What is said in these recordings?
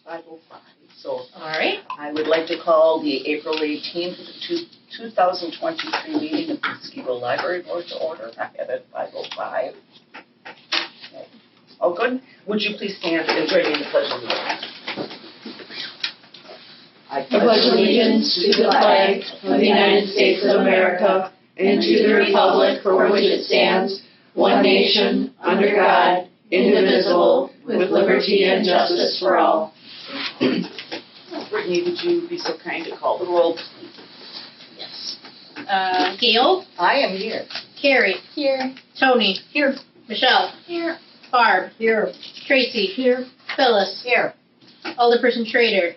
5:05. So All right. I would like to call the April 18th, 2023 meeting of the Muskego Library Board to order. I have it 5:05. Okay. Oh, good. Would you please stand and join me in the pledge of allegiance? I pledge allegiance to the flag of the United States of America and to the republic for which it stands, one nation, under God, indivisible, with liberty and justice for all. Brittany, would you be so kind to call the roll, please? Yes. Gail? I am here. Carrie? Here. Tony? Here. Michelle? Here. Barb? Here. Tracy? Here. Phyllis? Here. Alderperson Schrader?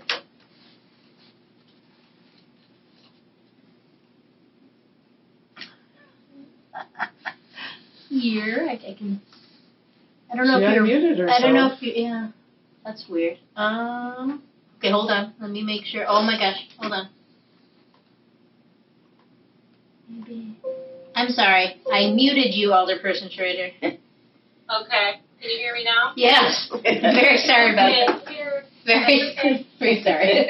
Here. I can. I don't know if you're. Unmuted herself. I don't know if you. Yeah. That's weird. Okay, hold on. Let me make sure. Oh my gosh. Hold on. Maybe. I'm sorry. I muted you, Alderperson Schrader. Okay. Can you hear me now? Yes. Very sorry about that. Here. Very, very sorry.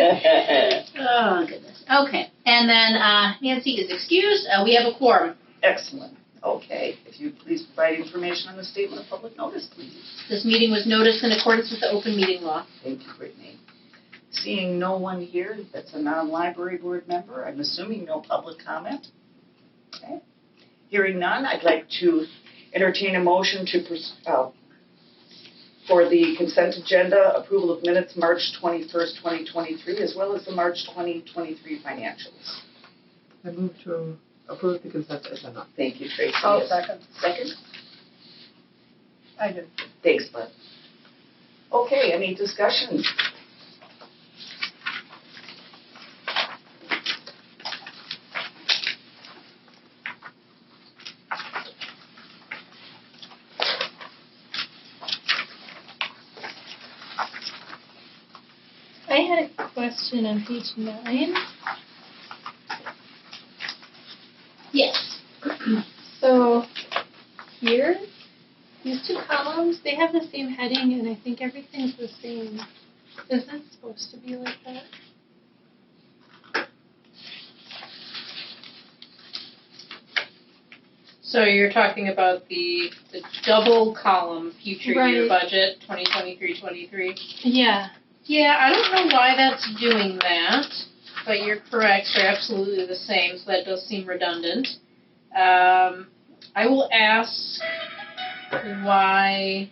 Oh, goodness. Okay. And then Nancy is excused. We have a quorum. Excellent. Okay. If you please provide information on the statement of public notice, please. This meeting was noticed in accordance with the open meeting law. Thank you, Brittany. Seeing no one here that's a non-library board member, I'm assuming no public comment. Okay. Hearing none, I'd like to entertain a motion to for the consent agenda, approval of minutes March 21st, 2023, as well as the March 2023 financials. I move to approve the consent agenda. Thank you, Tracy. I'll second. Second? I did. Thanks, Bud. Okay, any discussion? I had a question on page 9. Yes. So here, these two columns, they have the same heading and I think everything's the same. Is that supposed to be like that? So you're talking about the double column future year Right. budget, 2023-23? Yeah. Yeah, I don't know why that's doing that, but you're correct. They're absolutely the same, so that does seem redundant. I will ask why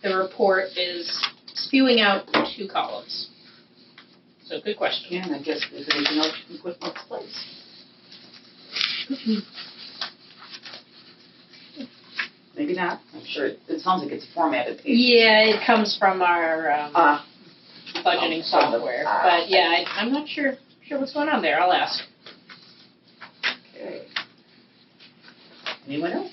the report is spewing out two columns. So good question. Yeah, and I guess if there's anything else you can put in its place. Maybe not. I'm sure it sounds like it's a formatted page. Yeah, it comes from our budgeting software, but yeah, I'm not sure what's going on there. I'll ask. Okay. Anyone else?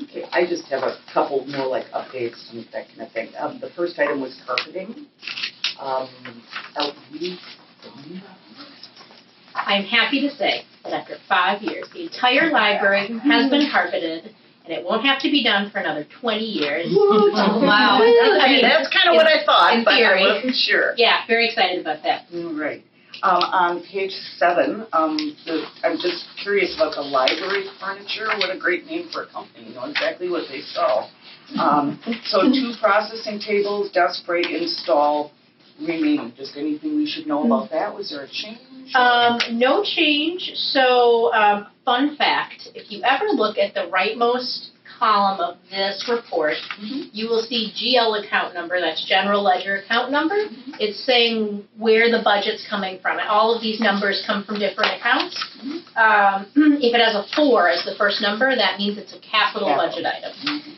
Okay, I just have a couple more like updates and that kind of thing. The first item was carpeting. Are we done? I'm happy to say that after 5 years, the entire library has been carpeted, and it won't have to be done for another 20 years. Oh, wow. I mean, That's kind of what I thought, in but theory. I wasn't sure. Yeah, very excited about that. Right. On page 7, I'm just curious about the library furniture. What a great name for a company. You know exactly what they sell. So 2 processing tables, desk brake install remaining. Just anything we should know about that? Was there a change? No change. So, fun fact, if you ever look at the rightmost column of this report, you will see GL account number, that's general ledger account number. It's saying where the budget's coming from. And all of these numbers come from different accounts. If it has a 4 as the first number, that means it's a capital budget item.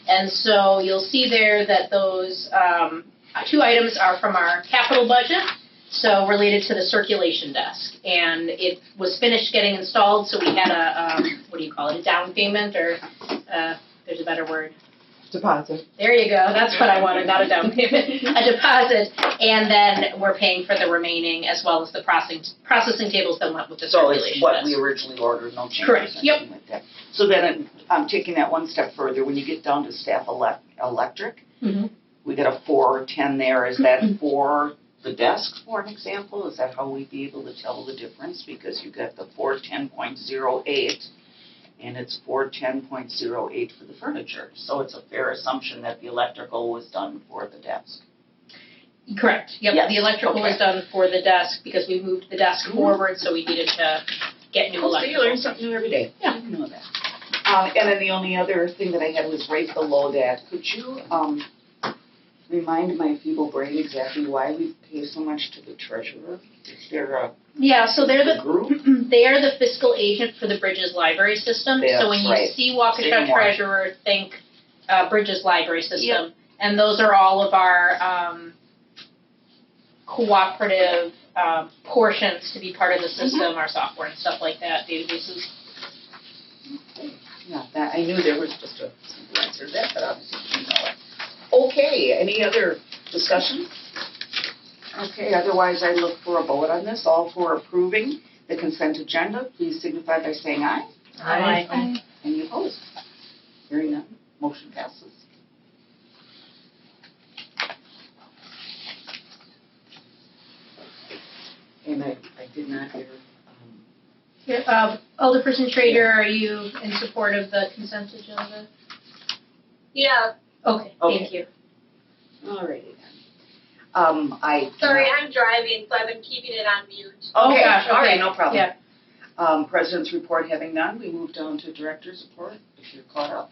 And so you'll see there that those 2 items are from our capital budget, so related to the circulation desk. And it was finished getting installed, so we had a, a down payment, or there's a better word. Deposit. There you go, that's what I wanted, not a down payment, a deposit. And then we're paying for the remaining as well as the processing tables that went with the So circulation. it's what desk. we originally ordered, no changes. Correct, yep. anything like that. So then I'm taking that one step further, when you get down to staff electric, Mhm. we got a 410 there, is that for the desk, for an example? Is that how we'd be able to tell the difference? Because you got the 410.08 and it's 410.08 for the furniture. So it's a fair assumption that the electrical was done for the desk. Correct, yep, Yes, the electrical was okay. done for the desk because we moved the desk forward, so we needed to get new So you electrical. learn something new every day. Yeah. I didn't know that. And then the only other thing that I had was right below that. Could you remind my feeble brain exactly why we pay so much to the treasurer? Is there a Yeah, so they're the group? they are the fiscal agent for the Bridges library system. That's So when you right. see Say Waukesha more. Treasurer, think Bridges library system. Yep. And those are all of our cooperative portions to be part of the system, our software and stuff like that, databases. Yeah, that, I knew there was just a simple answer to that, but obviously you know it. Okay, any other discussion? Okay, otherwise I look for a vote on this. All for approving the consent agenda, please signify by saying aye. Aye. Any opposed? Hearing none, motion passes. And I did not hear, Yeah, Alderperson Schrader, are you in support of the consent agenda? Yeah, Okay, thank you. alrighty then. sorry, I'm driving, so I've been keeping it on mute. Oh, Okay, gosh, all right, okay. no problem. Yeah. President's report having none, we move down to director's report, if you're caught up.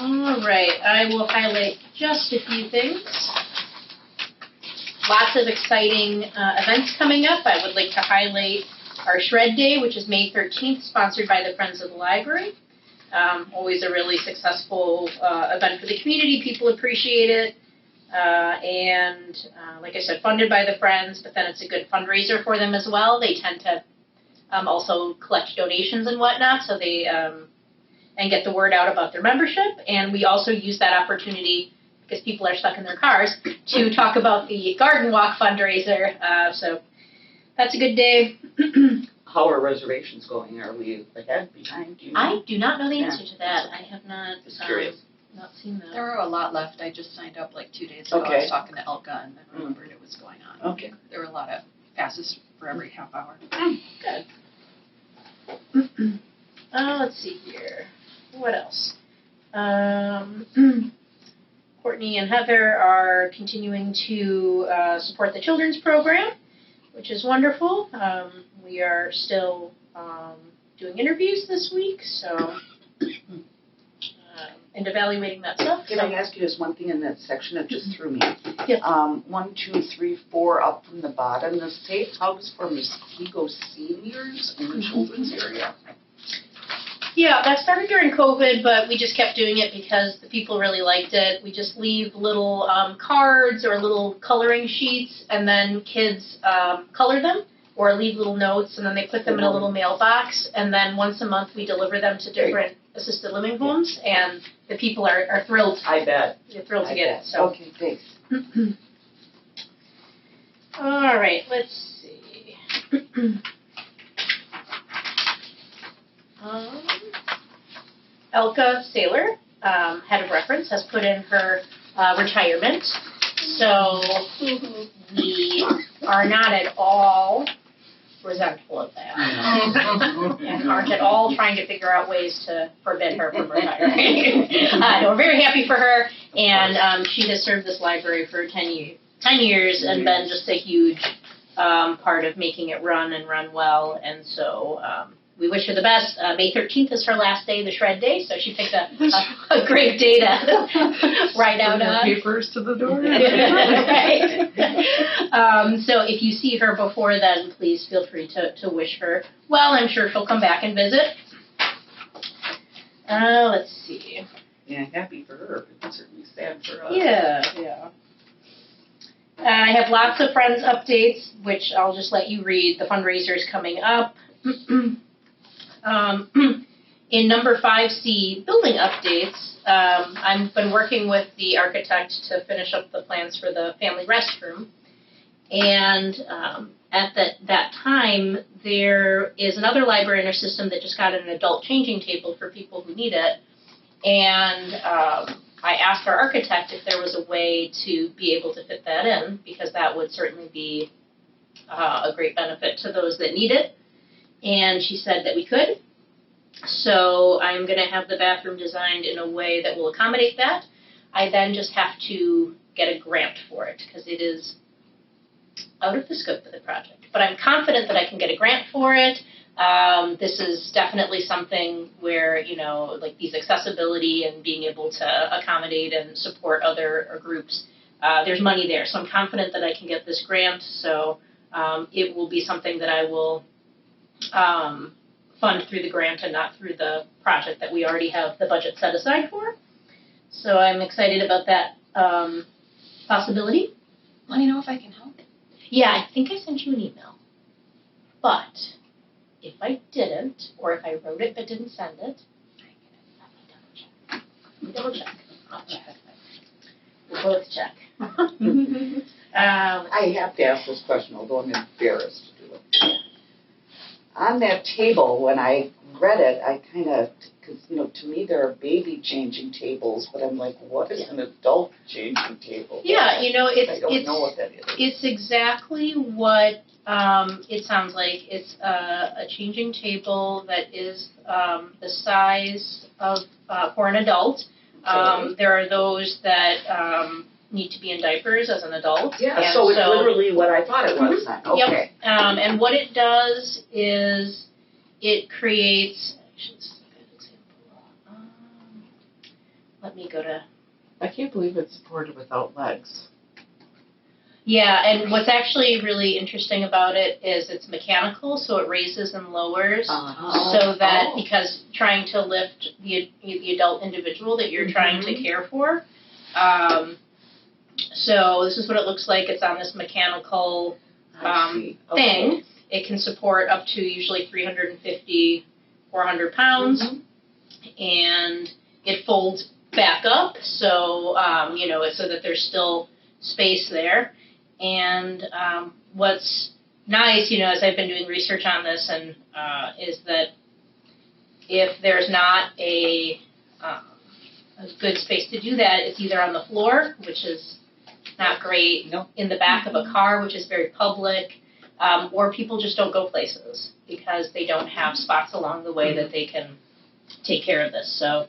All right, I will highlight just a few things. Lots of exciting events coming up. I would like to highlight our Shred Day, which is May 13th, sponsored by the Friends of the Library. Always a really successful event for the community. People appreciate it. And like I said, funded by the Friends, but then it's a good fundraiser for them as well. They tend to also collect donations and whatnot, so they and get the word out about their membership. And we also use that opportunity, because people are stuck in their cars, to talk about the Garden Walk fundraiser. So that's a good day. How are reservations going? Are we ahead, behind? Do you know? I do not know the answer to that. I have not, Just curious. not seen that. There are a lot left. I just signed up like 2 days ago. I Okay. was talking to Elka and then remembered it was going on. Okay. There were a lot of passes for every half hour. Good. Let's see here. What else? Courtney and Heather are continuing to support the children's program, which is wonderful. We are still doing interviews this week, so and evaluating that stuff. Can I ask you just one thing in that section that just threw me? Yes. 1, 2, 3, 4 up from the bottom, the safe house for Muskego seniors in the children's area. Yeah, that started during COVID, but we just kept doing it because the people really liked it. We just leave little cards or little coloring sheets, and then kids color them or leave little notes, and then they put them in a little mailbox, and then once a month we deliver them to different assisted living homes, and the people are thrilled. I bet. They're thrilled to I get bet. it. So. Okay, thanks. All right, let's see. Elka Saylor, head of reference, has put in her retirement. So we are not at all resentful of that. And aren't at all trying to figure out ways to forbid her from retiring. No, we're very happy for her, and she has served this library for 10 years and been just a huge part of making it run and run well, and so we wish her the best. May 13th is her last day, the Shred Day, so she picked a great day to write out on. Papers to the door. Right. So if you see her before then, please feel free to wish her well. I'm sure she'll come back and visit. Let's see. Yeah, happy for her, but certainly sad for us. Yeah. I have lots of Friends updates, which I'll just let you read. The fundraiser is coming up. In number 5C, building updates, I've been working with the architect to finish up the plans for the family restroom. And at that time, there is another library in our system that just got an adult changing table for people who need it. And I asked our architect if there was a way to be able to fit that in, because that would certainly be a great benefit to those that need it. And she said that we could. So I'm going to have the bathroom designed in a way that will accommodate that. I then just have to get a grant for it, because it is out of the scope of the project. But I'm confident that I can get a grant for it. This is definitely something where, you know, like these accessibility and being able to accommodate and support other groups, there's money there. So I'm confident that I can get this grant. So it will be something that I will fund through the grant and not through the project that we already have the budget set aside for. So I'm excited about that possibility. Let me know if I can help. Yeah, I think I sent you an email. But if I didn't, or if I wrote it but didn't send it, let me double check. I'll check. We'll both check. I have to ask this question, although I'm embarrassed to do it. On that table, when I read it, I kind of, because, you know, to me there are baby changing tables, but I'm like, what is an adult changing table? Yeah, you know, I don't know what that is. it's exactly what it sounds like. It's a changing table that is the size of for an adult. Okay. There are those that need to be in diapers as an adult. Yeah, and so it's literally what I thought it was then, okay. Yep. And what it does is it creates. Actually, this is a good example. Let me go to. I can't believe it's supported without legs. Yeah, and what's actually really interesting about it is it's mechanical, so it raises and lowers, so that because trying to lift the adult individual that you're trying to care for. So this is what it looks like. It's on this mechanical thing. It can support up to usually 350, 400 pounds, and it folds back up, so you know, so that there's still space there. And what's nice, you know, as I've been doing research on this, and is that if there's not a good space to do that, it's either on the floor, which is not great, in the back of a car, which is very public, or people just don't go places because they don't have spots along the way that they can take care of this. So,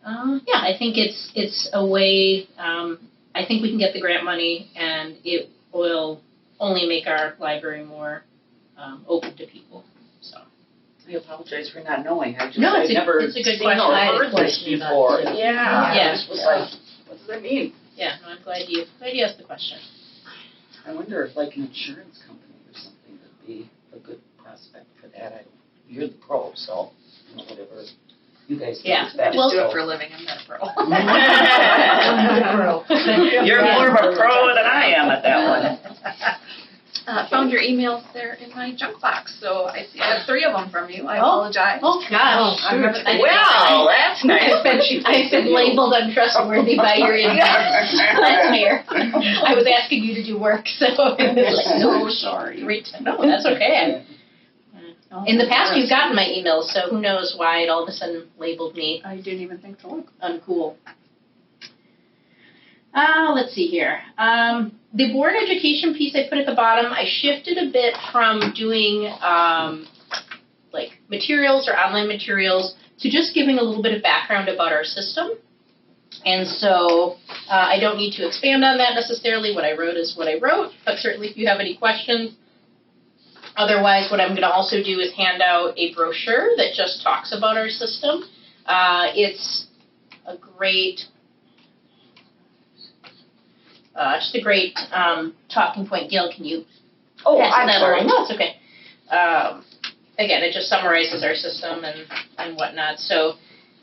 yeah, I think it's a way. I think we can get the grant money, and it will only make our library more open to people. So. I apologize for not knowing. I just No, I've never it's a good seen question. or I had a heard this question about before. it, too. Yeah, Yeah. I just was like, what does that mean? Yeah, no, I'm glad you asked the question. I wonder if like an insurance company or something would be a good prospect for that. You're the pro, so you know, whatever you guys think Yeah. is best. Well, Do it for a living. I'm not a pro. You're more of a pro than I am at that one. Found your emails there in my junk box, so I see I have 3 of them from you. I apologize. Oh, gosh. Well, that's nice. I've been labeled untrustworthy by your inbox. That's fair. I was asking you to do work, so like, no, sorry. No, that's okay. In the past, you've gotten my emails, so who knows why it all of a sudden labeled me I didn't even think to look. uncool. Let's see here. The board education piece I put at the bottom, I shifted a bit from doing like materials or online materials to just giving a little bit of background about our system. And so I don't need to expand on that necessarily. What I wrote is what I wrote, but certainly if you have any questions. Otherwise, what I'm going to also do is hand out a brochure that just talks about our system. It's a great just a great talking point. Gail, can you pass that along? No, it's okay. Again, it just summarizes our system and whatnot. So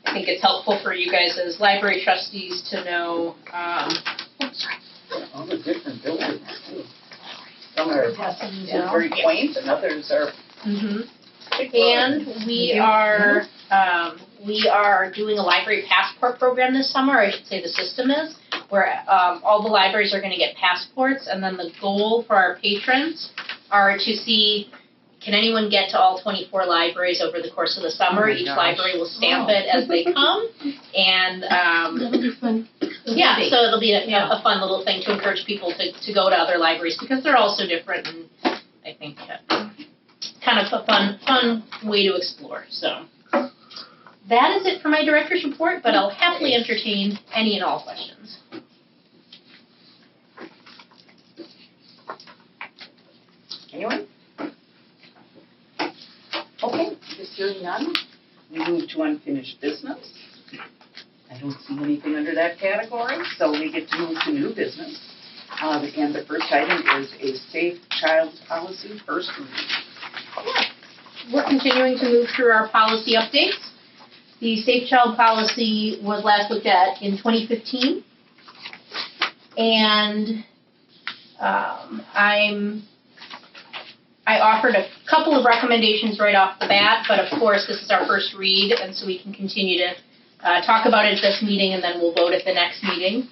I think it's helpful for you guys as library trustees to know. All the different buildings too. Some are very quaint, and others are. And we are we are doing a library passport program this summer, I should say the system is, where all the libraries are going to get passports, and then the goal for our patrons are to see, can anyone get to all 24 libraries over the course of the summer? Each library will stamp it as they come, and That'll be fun. yeah, so it'll be a fun little thing to encourage people to go to other libraries, because they're all so different, and I think kind of a fun way to explore. So that is it for my director's report, but I'll happily entertain any and all questions. Anyone? Okay, just hearing none, we move to unfinished business. I don't see anything under that category, so we get to move to new business. And the first item is a safe child policy first read. We're continuing to move through our policy updates. The Safe Child policy was last looked at in 2015. And I offered a couple of recommendations right off the bat, but of course this is our first read, and so we can continue to talk about it at this meeting, and then we'll vote at the next meeting.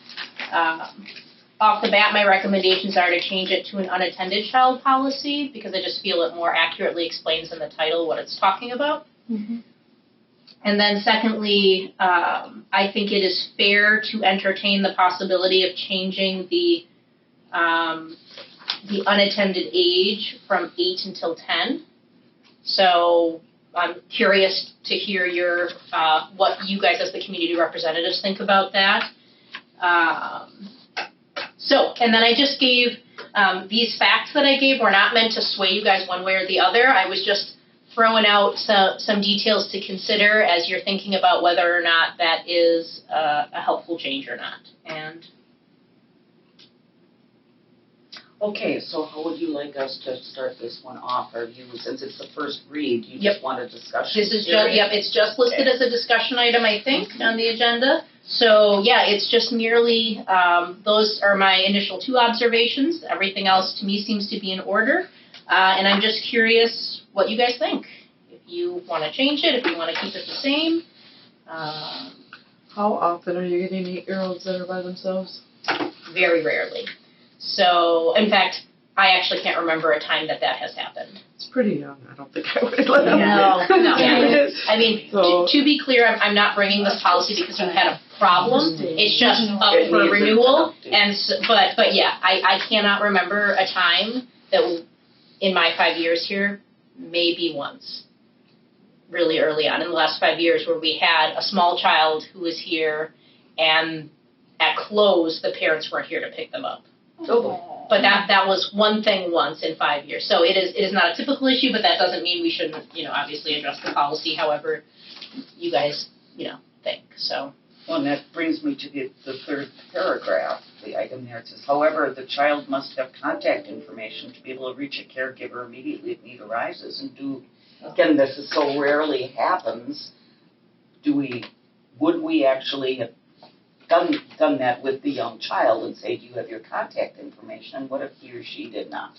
Off the bat, my recommendations are to change it to an unattended child policy, because I just feel it more accurately explains in the title what it's talking about. Mm-hmm. And then secondly, I think it is fair to entertain the possibility of changing the unattended age from 8 until 10. So I'm curious to hear your what you guys as the community representatives think about that. And then I just gave these facts that I gave were not meant to sway you guys one way or the other. I was just throwing out some details to consider as you're thinking about whether or not that is a helpful change or not. And Okay, so how would you like us to start this one off? Or you, since it's the first read, you Yep. just want a discussion? this is period? it's just listed as a discussion item, I think, on the agenda. So yeah, it's just merely those are my initial two observations. Everything else to me seems to be in order, and I'm just curious what you guys think. If you want to change it, if you want to keep it the same. How often are you getting 8-year-olds that are by themselves? Very rarely. So, in fact, I actually can't remember a time that has happened. It's pretty young. I don't think I would let them. No. Yeah. I mean, So- to be clear, I'm not bringing this policy because we've had a problem. It's just up It for needs an renewal. update. And but yeah, I cannot remember a time that in my 5 years here, maybe once, really early on in the last 5 years, where we had a small child who was here, and at close the parents weren't here to pick them up. But that was one thing once in 5 years. So it is not a typical issue, but that doesn't mean we shouldn't, obviously address the policy however you guys, think. So. Well, and that brings me to the third paragraph, the item there. It says, however, the child must have contact information to be able to reach a caregiver immediately if need arises. And again, this is so rarely happens, would we actually have done that with the young child and say, do you have your contact information? And what if he or she did not?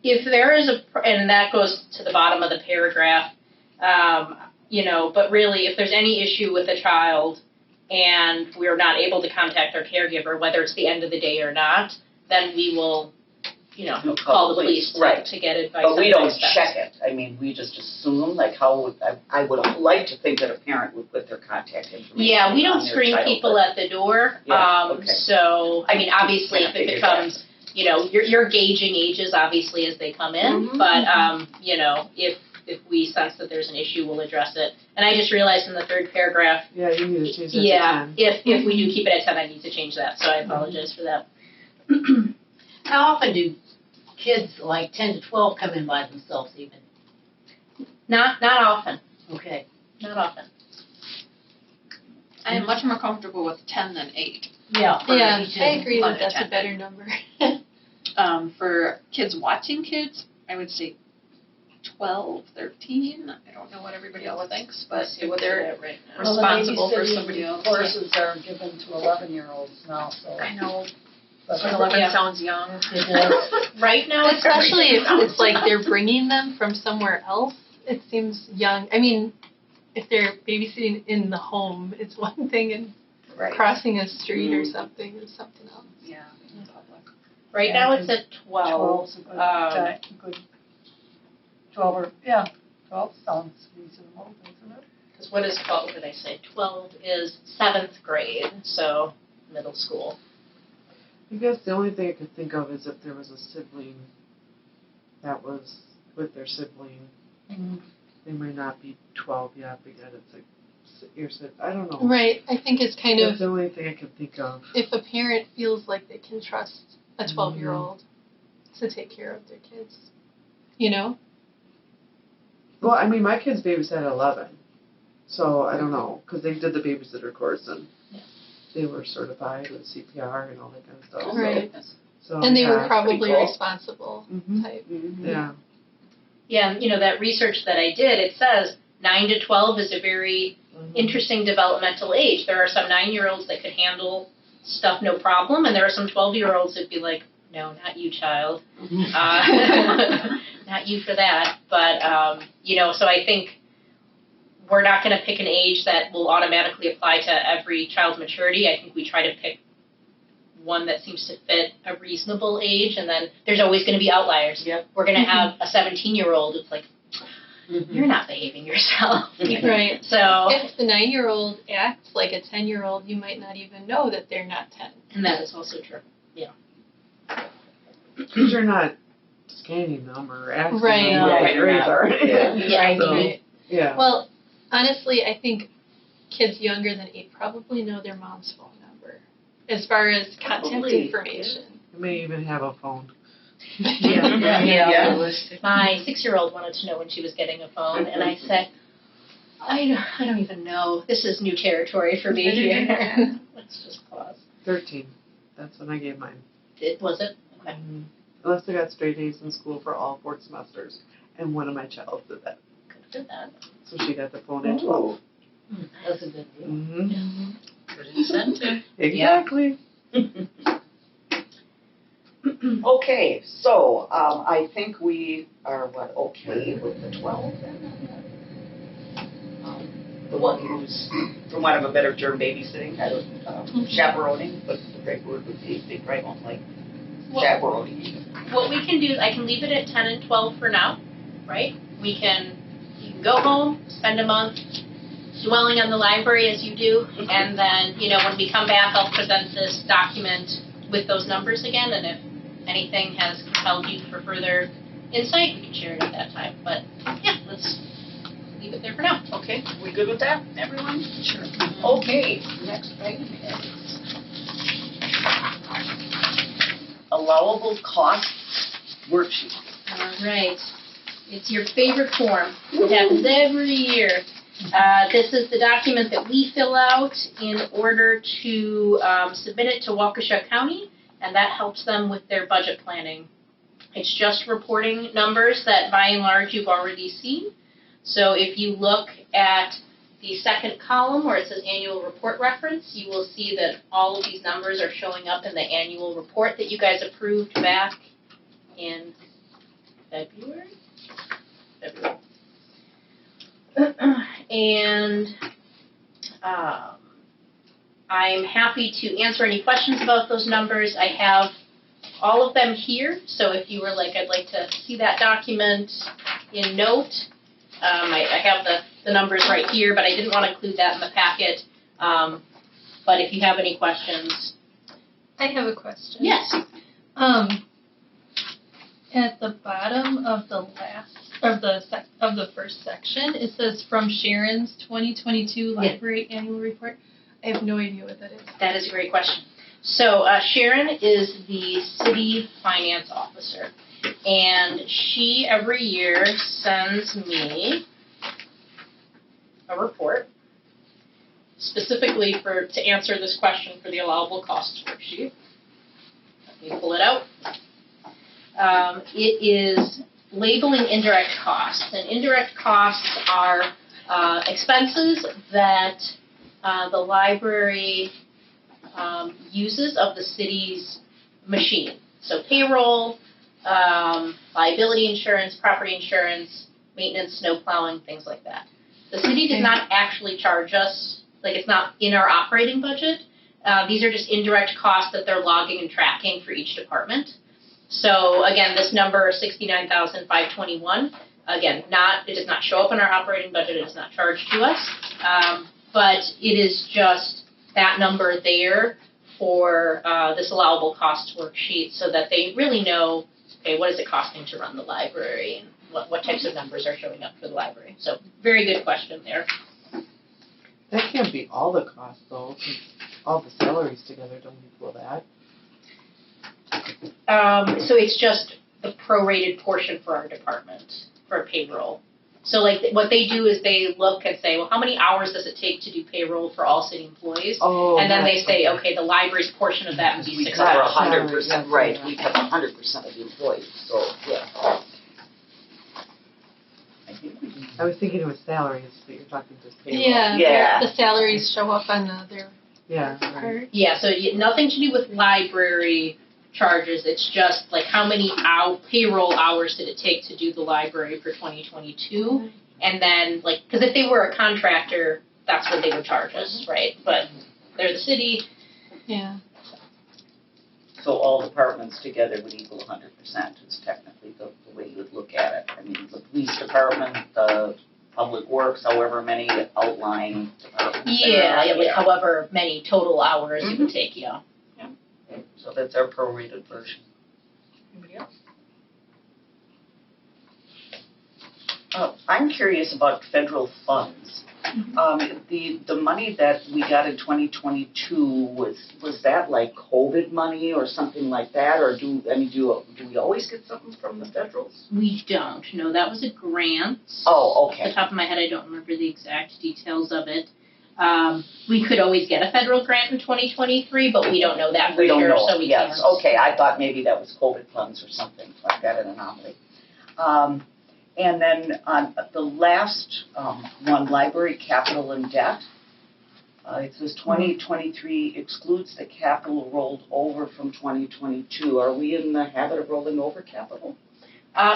If there is and that goes to the bottom of the paragraph, but really if there's any issue with a child and we're not able to contact our caregiver, whether it's the end of the day or not, then we will, call the police to get advice. But we on don't next steps. check it. I mean, we just assume, like I would like to think that a parent would put their contact information Yeah, we don't on their screen child, people but- at the door. Yeah, okay. So, I mean, obviously, Yeah, if it figured becomes, you're gauging ages obviously as they come in. Mhm. But, if we sense that there's an issue, we'll address it. And I just realized in the third paragraph, Yeah, you need to change that yeah, to 10. if we do keep it at 10, I need to change that. So I apologize for that. How often do kids like 10 to 12 come in by themselves even? Not often. Okay. Not often. I am much more comfortable with 10 than 8. Yeah. Yeah, me too. I agree that that's a Unattended. better number. For kids watching kids, I would say 12, 13. I don't know what everybody else thinks, but if they're right now. responsible for somebody else. Courses are given to 11-year-olds now, so. I know, but- 11 Yeah. sounds young. It does. Right now, Especially if it's like they're bringing them from somewhere else, it seems young. I mean, if they're babysitting in the home, it's one thing, and Right. crossing a street or something is something else. Yeah, in public. Right now it's at 12. 12's a good, 12 or, yeah, 12 sounds reasonable, doesn't it? Because what is 12, did I say? 12 is 7th grade, so middle school. I guess the only thing I could think of is if there was a sibling that was with their sibling, they might not be 12 yet, but yet it's like, I don't know. Right. I think it's kind That's of, the only thing I can think of. if a parent feels like they can trust a 12-year-old to take care of their kids, you know? Well, I mean, my kids babysat at 11, so I don't know, because they did the babysitter course and they were certified with CPR and all that kind of stuff. Right. So, And they were yeah. probably cool. responsible Mhm. type. Yeah. Yeah, and that research that I did, it says 9 to 12 is a very interesting developmental age. There are some 9-year-olds that could handle stuff no problem, and there are some 12-year-olds that'd be like, no, not you, child. Not you for that. But, so I think we're not going to pick an age that will automatically apply to every child's maturity. I think we try to pick one that seems to fit a reasonable age, and then there's always going to be outliers. Yep. We're going to have a 17-year-old who's like, you're not behaving yourself. Right. So, If the 9-year-old acts like a 10-year-old, you might not even know that they're not 10. and that is also true. Because you're not scanning them or asking Right. them what Yeah, their you're grades not. are. Yeah. So, Right. yeah. Well, honestly, I think kids younger than 8 probably know their mom's phone number as far as contact Probably. information. You may even have a phone. Yeah. My 6-year-old wanted to know when she was getting a phone, and I said, I don't even know. This is new territory for me here. Let's just pause. 13. That's when I gave mine. Was it? Okay. Unless I got straight A's in school for all 4 semesters. And one of my child did that. Could have done that. So she got the phone at 12. That's a good deal. Mm-hmm. Good incentive. Exactly. Okay, so, I think we are, okay with the 12 then? The one who's, for want of a better term, babysitting, chaperoning, but the right word would be, they probably won't like chaperoning either. What we can do is I can leave it at 10 and 12 for now, right? You can go home, spend a month dwelling on the library as you do, and then, when we come back, I'll present this document with those numbers again, and if anything has compelled you for further insight, we can share it at that time. But, yeah, let's leave it there for now. Okay, we good with that, everyone? Sure. Okay, next item is allowable costs worksheet. All right. It's your favorite form. It happens every year. This is the document that we fill out in order to submit it to Waukesha County, and that helps them with their budget planning. It's just reporting numbers that by and large you've already seen. So if you look at the second column where it says annual report reference, you will see that all of these numbers are showing up in the annual report that you guys approved back in February. And I'm happy to answer any questions about those numbers. I have all of them here, so if you were like, I'd like to see that document in note, I have the numbers right here, but I didn't want to include that in the packet. But if you have any questions. I have a question. Yes. At the bottom of the first section, it says from Sharon's 2022 library annual report. I have no idea what that is. That is a great question. So Sharon is the city finance officer, and she every year sends me a report specifically to answer this question for the allowable costs worksheet. Let me pull it out. It is labeling indirect costs, and indirect costs are expenses that the library uses of the city's machine. So payroll, liability insurance, property insurance, maintenance, snow plowing, things like that. The city does not actually charge us, like it's not in our operating budget. These are just indirect costs that they're logging and tracking for each department. So again, this number, 69,521, again, it does not show up in our operating budget, it is not charged to us, but it is just that number there for this allowable cost worksheet so that they really know, okay, what is it costing to run the library and what types of numbers are showing up for the library. So very good question there. That can't be all the cost though, 'cause all the salaries together don't equal that. So it's just the prorated portion for our department for payroll. So like what they do is they look and say, well, how many hours does it take to do payroll for all city employees? Oh. And then they say, okay, the library's portion of that would be We 6 cover hours. 100%, right, we cover 100% of the employees, so, yeah. I think we can. I was thinking it was salaries, but you're talking just payroll. Yeah, Yeah. the salaries show up on their Yeah, right. part. Yeah, so nothing to do with library charges. It's just like how many payroll hours did it take to do the library for 2022? And then like, because if they were a contractor, that's what they would charge us, right? But they're the city. Yeah. So all departments together would equal 100% is technically the way you would look at it. I mean, the police department, the public works, however many outlying departments. Yeah, there are. like however many total hours it would take, yeah. So that's our prorated version. Anybody else? I'm curious about federal funds. The money that we got in 2022, was that like COVID money or something like that? Or do we always get something from the federals? We don't. No, that was a grant. Oh, Off the okay. top of my head, I don't remember the exact details of it. We could always get a federal grant in 2023, but we don't know that for We don't sure, know, so we yes, can't. okay, I thought maybe that was COVID funds or something like that, an anomaly. And then on the last one, library capital and debt, it says 2023 excludes the capital rolled over from 2022. Are we in the habit of rolling over capital?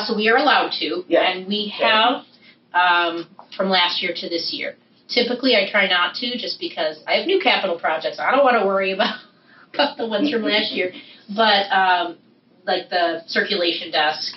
So we are allowed to, Yeah. and we have from last year to this year. Typically, I try not to, just because I have new capital projects. I don't want to worry about the ones from last year. But like the circulation desk,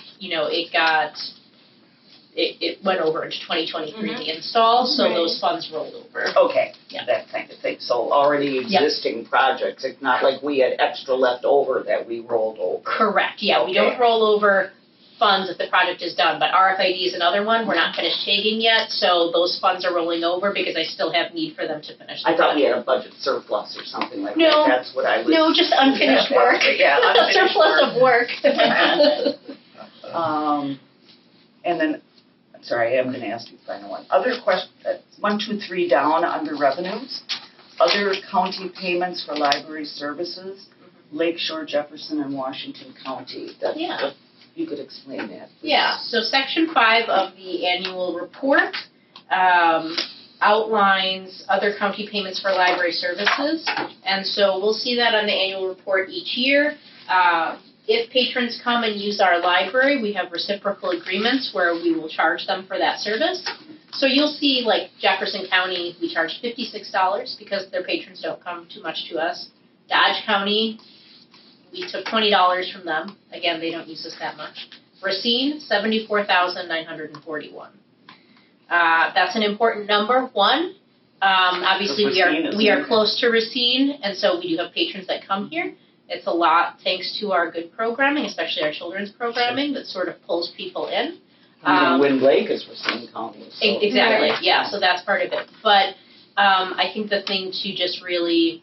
it went over into 2023 the install, so Right. those funds rolled over. Okay, Yeah. that kind of thing. So already existing projects, it's not like we had extra left over that we rolled over. Correct, yeah, we Okay. don't roll over funds if the project is done, but RFID is another one, we're not finished tagging yet, so those funds are rolling over because I still have need for them to finish the I thought we project. had a budget surplus or something like No. that. That's what I was. No, just unfinished Yeah, work. yeah, unfinished Surplus of work. And then, sorry, I'm gonna ask you the final one. Other question, 1, 2, 3 down under revenues. Other county payments for library services, Lakeshore, Jefferson, and Washington County. That's Yeah. what- you could explain that. please. Yeah, so section 5 of the annual report outlines other county payments for library services. And so we'll see that on the annual report each year. If patrons come and use our library, we have reciprocal agreements where we will charge them for that service. So you'll see, like Jefferson County, we charge $56 because their patrons don't come too much to us. Dodge County, we took $20 from them. Again, they don't use us that much. Racine, $74,941. That's an important number. One, obviously Racine is we are near. close to Racine, and so we do have patrons that come here. It's a lot thanks to our good programming, especially our children's programming, that sort of pulls people in. And then Wind Lake is Racine County, so. Exactly, Right. yeah, so that's part of it. But I think the thing to just really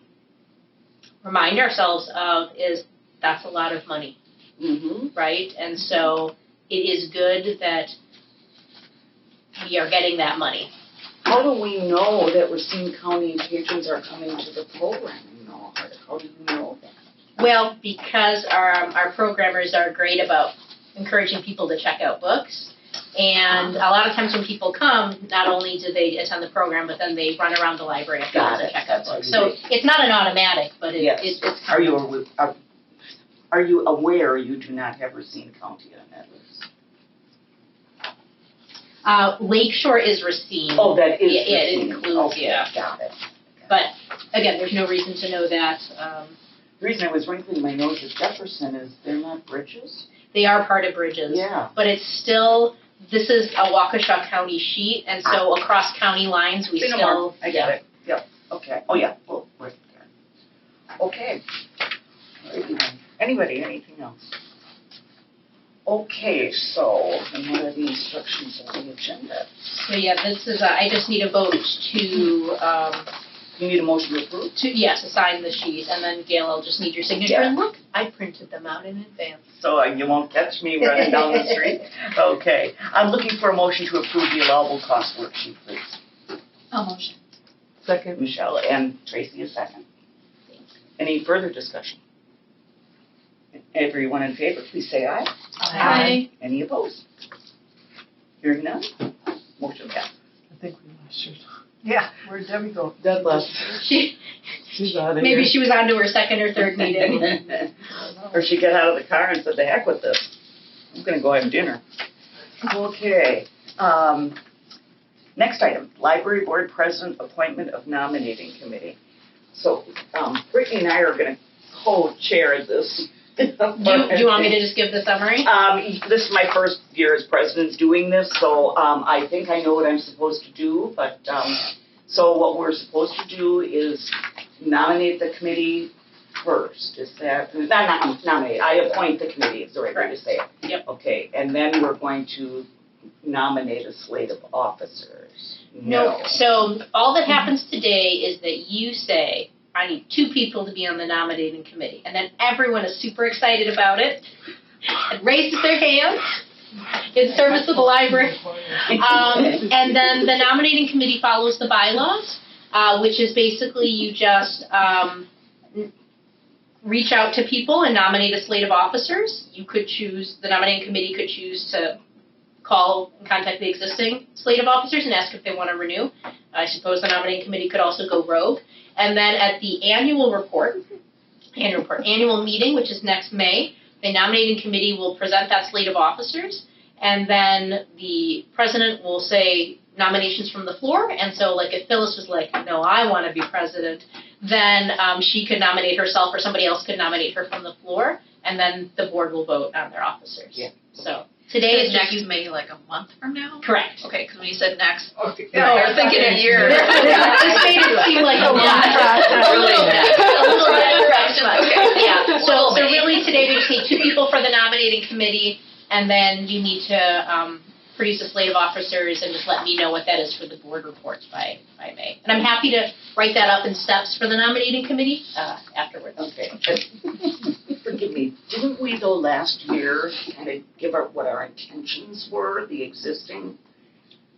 remind ourselves of is that's a lot of money, Mm-hmm. right? And so it is good that we are getting that money. How do we know that Racine County patrons are coming to the program? How do you know that? Well, because our programmers are great about encouraging people to check out books. And a lot of times when people come, not only do they attend the program, but then they run around the library afterwards Got and it. check out That's what books. you So do. it's not an automatic, but Yes. it's Are you aware you do not have Racine County on that list? Lakeshore is Racine. Oh, that is. Yeah, it Racine. includes, Okay, yeah. got it. But again, there's no reason to know that. The reason I was wrinkling my nose at Jefferson is they're not bridges? They are part of Bridges. Yeah. But it's still, this is a Waukesha County sheet, and so across county lines, we Say no still. more. I get it. Yep, okay. Oh, yeah, well, right there. Okay. Alrighty then. Anybody, anything else? Okay, so, and what are the instructions on the agenda? So yeah, this is, I just need a vote to, You need a motion to approve? yes, assign the sheet, and then Gail, I'll just need your signature. Yeah. And look, I printed them out in advance. So you won't catch me running down the street? Okay. I'm looking for a motion to approve the allowable cost worksheet, please. I'll motion. Second. Michelle and Tracy, a second. Any further discussion? Everyone in favor, please say aye. Aye. Any opposed? Hearing none? Motion passed. I think we lost her. Yeah, where'd Debbie go? Dead left. She's out of maybe she was on to her second or third meeting. Or she got out of the car and said, the heck with this. I'm gonna go have dinner. Okay. Next item, Library Board President Appointment of Nominating Committee. So, Brittany and I are gonna co-chair this. Do you want me to just give the summary? This is my first year as president doing this, so I think I know what I'm supposed to do, but, so what we're supposed to do is nominate the committee first, is that, not nominate, I appoint the committee, is the right way to say it. Yep. Okay, and then we're going to nominate a slate of officers. No. So all that happens today is that you say, I need 2 people to be on the nominating committee. And then everyone is super excited about it and raises their hands in service of the library. And then the nominating committee follows the bylaws, which is basically you just reach out to people and nominate a slate of officers. You could choose, the nominating committee could choose to call and contact the existing slate of officers and ask if they want to renew. I suppose the nominating committee could also go rogue. And then at the annual meeting, which is next May, the nominating committee will present that slate of officers, and then the president will say nominations from the floor. And so, like, if Phyllis was like, no, I want to be president, then she could nominate herself, or somebody else could nominate her from the floor, and then the board will vote on their officers. Yeah. So today is next May, like a month from now? correct. Okay, because when you said next, Okay. I was thinking a year. This made it seem like a lot. A little bit. A little bit. Okay. Yeah, so May. really today we just need 2 people for the nominating committee, and then you need to produce a slate of officers and just let me know what that is for the board reports by May. And I'm happy to write that up in steps for the nominating committee afterwards. Okay. Forgive me, didn't we though last year kind of give out what our intentions were, the existing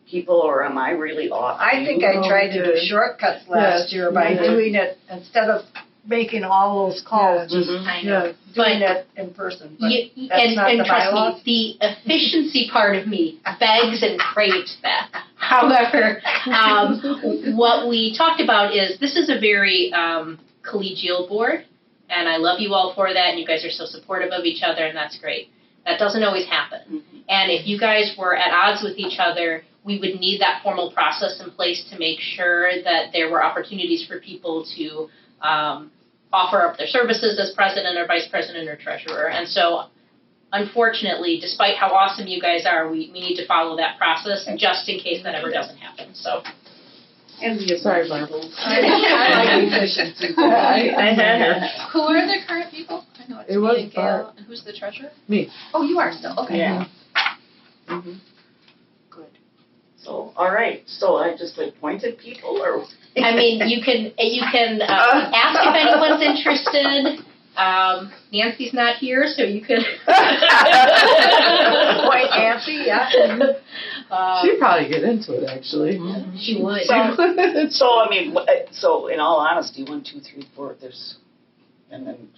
people, or am I really off? I think I tried to do shortcuts last year by doing it, instead of making all those calls, just I know. doing it in person. But that's And not the trust bylaws? me, the efficiency part of me begs and craves that. However, what we talked about is this is a very collegial board, and I love you all for that, and you guys are so supportive of each other, and that's great. That doesn't always happen. Mm-hmm. And if you guys were at odds with each other, we would need that formal process in place to make sure that there were opportunities for people to offer up their services as president or vice president or treasurer. And so, unfortunately, despite how awesome you guys are, we need to follow that process just in case that ever doesn't happen. So. And the Sorry, Barb. I like efficiency. Who are the current people? I know it's It was me and Gail. And who's the treasurer? Me. Oh, you are still, okay. Yeah. Mm-hmm. Good. So, all right, so I just appointed people, or? I mean, you can ask if anyone's interested. Nancy's not here, so you could. Point Nancy, yeah. She'd probably get into it, actually. She would. So, I mean, so in all honesty, 1, 2, 3, 4, there's, and then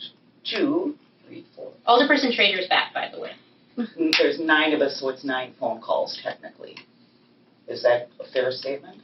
2, 3, 4. Alderperson Trader's back, by the way. There's 9 of us, so it's 9 phone calls technically. Is that a fair statement?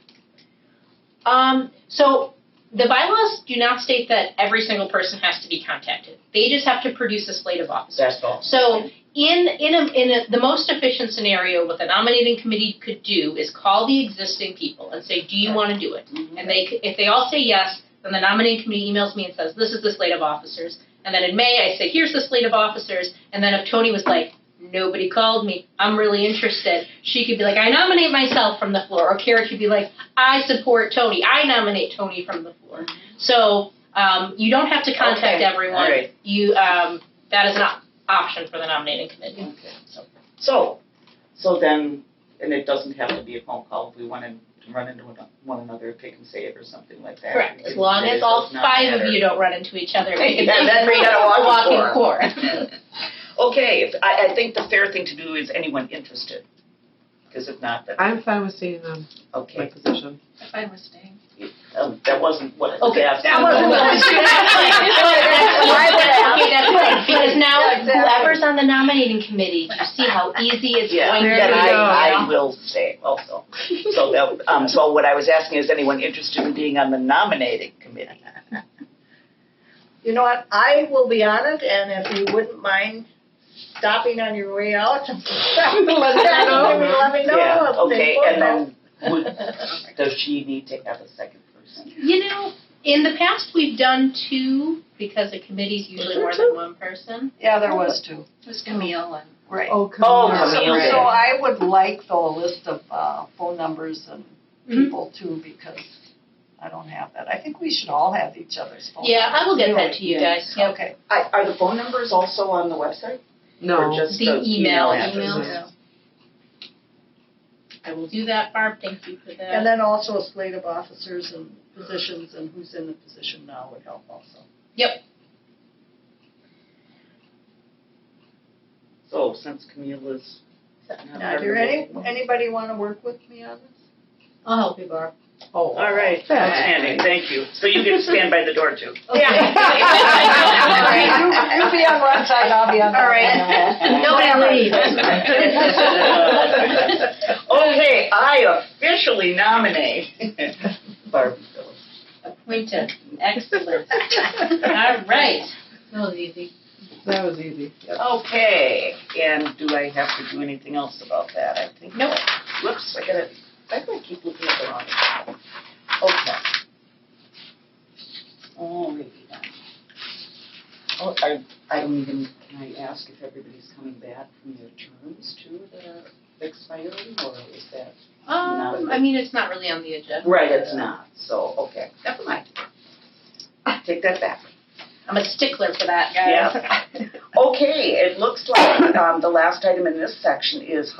So the bylaws do not state that every single person has to be contacted. They just have to produce a slate of officers. That's all. So the most efficient scenario, what the nominating committee could do is call the existing people and say, do you want to do it? And if they all say yes, then the nominating committee emails me and says, this is the slate of officers. And then in May, I say, here's the slate of officers. And then if Tony was like, nobody called me, I'm really interested, she could be like, I nominate myself from the floor. Or Kara could be like, I support Tony. I nominate Tony from the floor. So you don't have to contact everyone. All right. That is an option for the nominating committee. Okay. So then, and it doesn't have to be a phone call if we want to run into one another, pick and save or something like that. Correct. As long as all It does not 5 matter. of you don't run into each other. And then we got a walking core. Okay, I think the fair thing to do is anyone interested. Because if not, then, I'm fine with staying on my okay. position. I'm fine with staying. That wasn't what I was Okay. asking. That wasn't what I was Okay, that's fine. Because now, Exactly. whoever's on the nominating committee, you see how easy it's Yeah, going to be. There we go. I will stay also. So so what I was asking, is anyone interested in being on the nominating committee? You know what, I will be on it, and if you wouldn't mind stopping on your way out, let me know. Yeah, okay, and Then then does she need to have a second person? You know, in the past, we've done 2, because a committee's usually more than one person. Yeah, there was 2. It was Camille and. Right. Oh, come Oh, on. Camille. So I would like, though, a list of phone numbers and Mm-hmm. people, too, because I don't have that. I think we should all have each other's phone numbers. Yeah, I will get that to you Yeah. guys. Yep. Okay. Are the phone numbers also on the website? Or No. just The email. addresses? I will do that, Barb. Thank you for that. And then also a slate of officers and positions and who's in the position now would help also. Yep. So since Camille is not Now, part do of it- anybody want to work with me on this? I'll help you, Barb. Oh. All right, outstanding, thank you. So you get to stand by the door too. Yeah. You be on one side, I'll be on the All other. right. Nobody leave. Okay, I officially nominate Barbie Phillips. Appointed. Excellent. All right. That was easy. That was easy. Yep. Okay, and do I have to do anything else about that? I think. Nope. Whoops, I gotta keep looking at the wrong one. Okay. Alrighty then. Oh, I don't even, can I ask if everybody's coming back from their terms too that are expiring, or is that? I mean, it's not really on the agenda. Right, it's not, so, okay, never mind. Take that back. I'm a stickler for that, guys. Yeah. Okay, it looks like the last item in this section is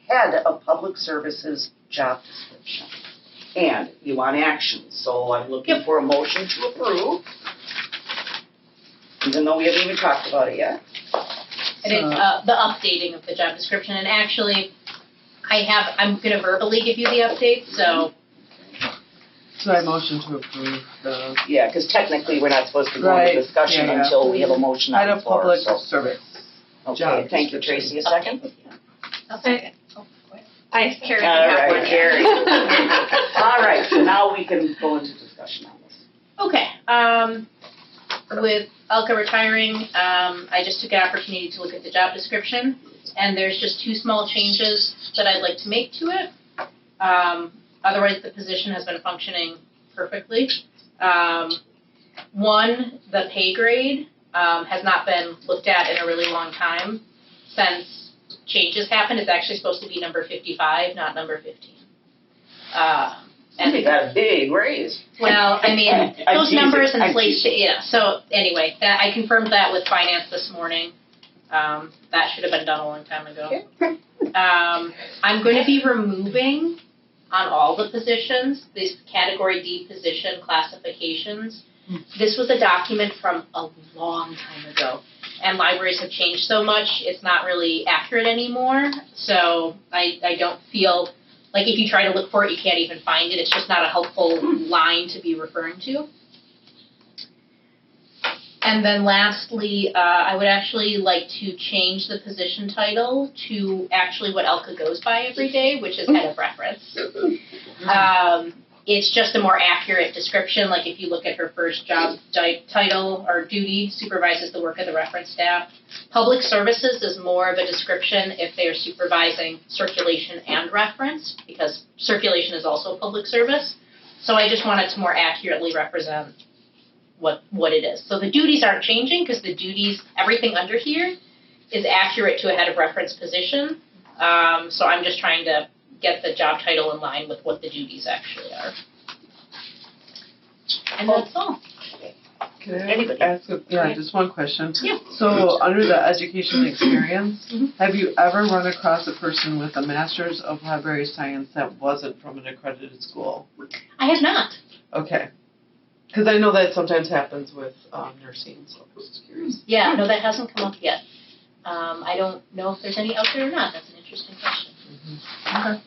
Head of Public Services job description. And you want action, so I'm looking for a motion to approve, even though we haven't even talked about it yet. It is the updating of the job description, and actually, I'm gonna verbally give you the update, so. So I motion to approve the Yeah, because technically, we're not supposed to go Right, into discussion yeah. until we have a motion Head on the of floor, Public so. Service. Okay, job thank you, description. Tracy, a second? I'll second. Oh, go ahead. I carried All that right, one. Carrie. All right, so now we can go into discussion on this. Okay, with Elka retiring, I just took an opportunity to look at the job description, and there's just 2 small changes that I'd like to make to it. Otherwise, the position has been functioning perfectly. One, the pay grade has not been looked at in a really long time. Since changes happened, it's actually supposed to be number 55, not number 15. And you got a big raise. Well, I mean, I'm those teasing, numbers I'm inflate, teasing. yeah, so anyway, I confirmed that with finance this morning. That should have been done a long time ago. I'm going to be removing on all the positions, these category D position classifications. This was a document from a long time ago, and libraries have changed so much, it's not really accurate anymore, so I don't feel, like if you try to look for it, you can't even find it, it's just not a helpful line to be referring to. And then lastly, I would actually like to change the position title to actually what Elka goes by every day, which is head of reference. It's just a more accurate description, like if you look at her first job title or duty, supervises the work of the reference staff. Public services is more of a description if they are supervising circulation and reference, because circulation is also a public service. So I just wanted to more accurately represent what it is. So the duties aren't changing, because the duties, everything under here is accurate to a head of reference position. So I'm just trying to get the job title in line with what the duties actually are. And that's all. Can I Anybody? ask just one question? Yeah. So under the education experience, Mhm. have you ever run across a person with a master's of library science that wasn't from an accredited school? I have not. Okay. Because I know that sometimes happens with nursing, so I was just curious. Yeah, no, that hasn't come up yet. I don't know if there's any out there or not. That's an interesting question. Okay.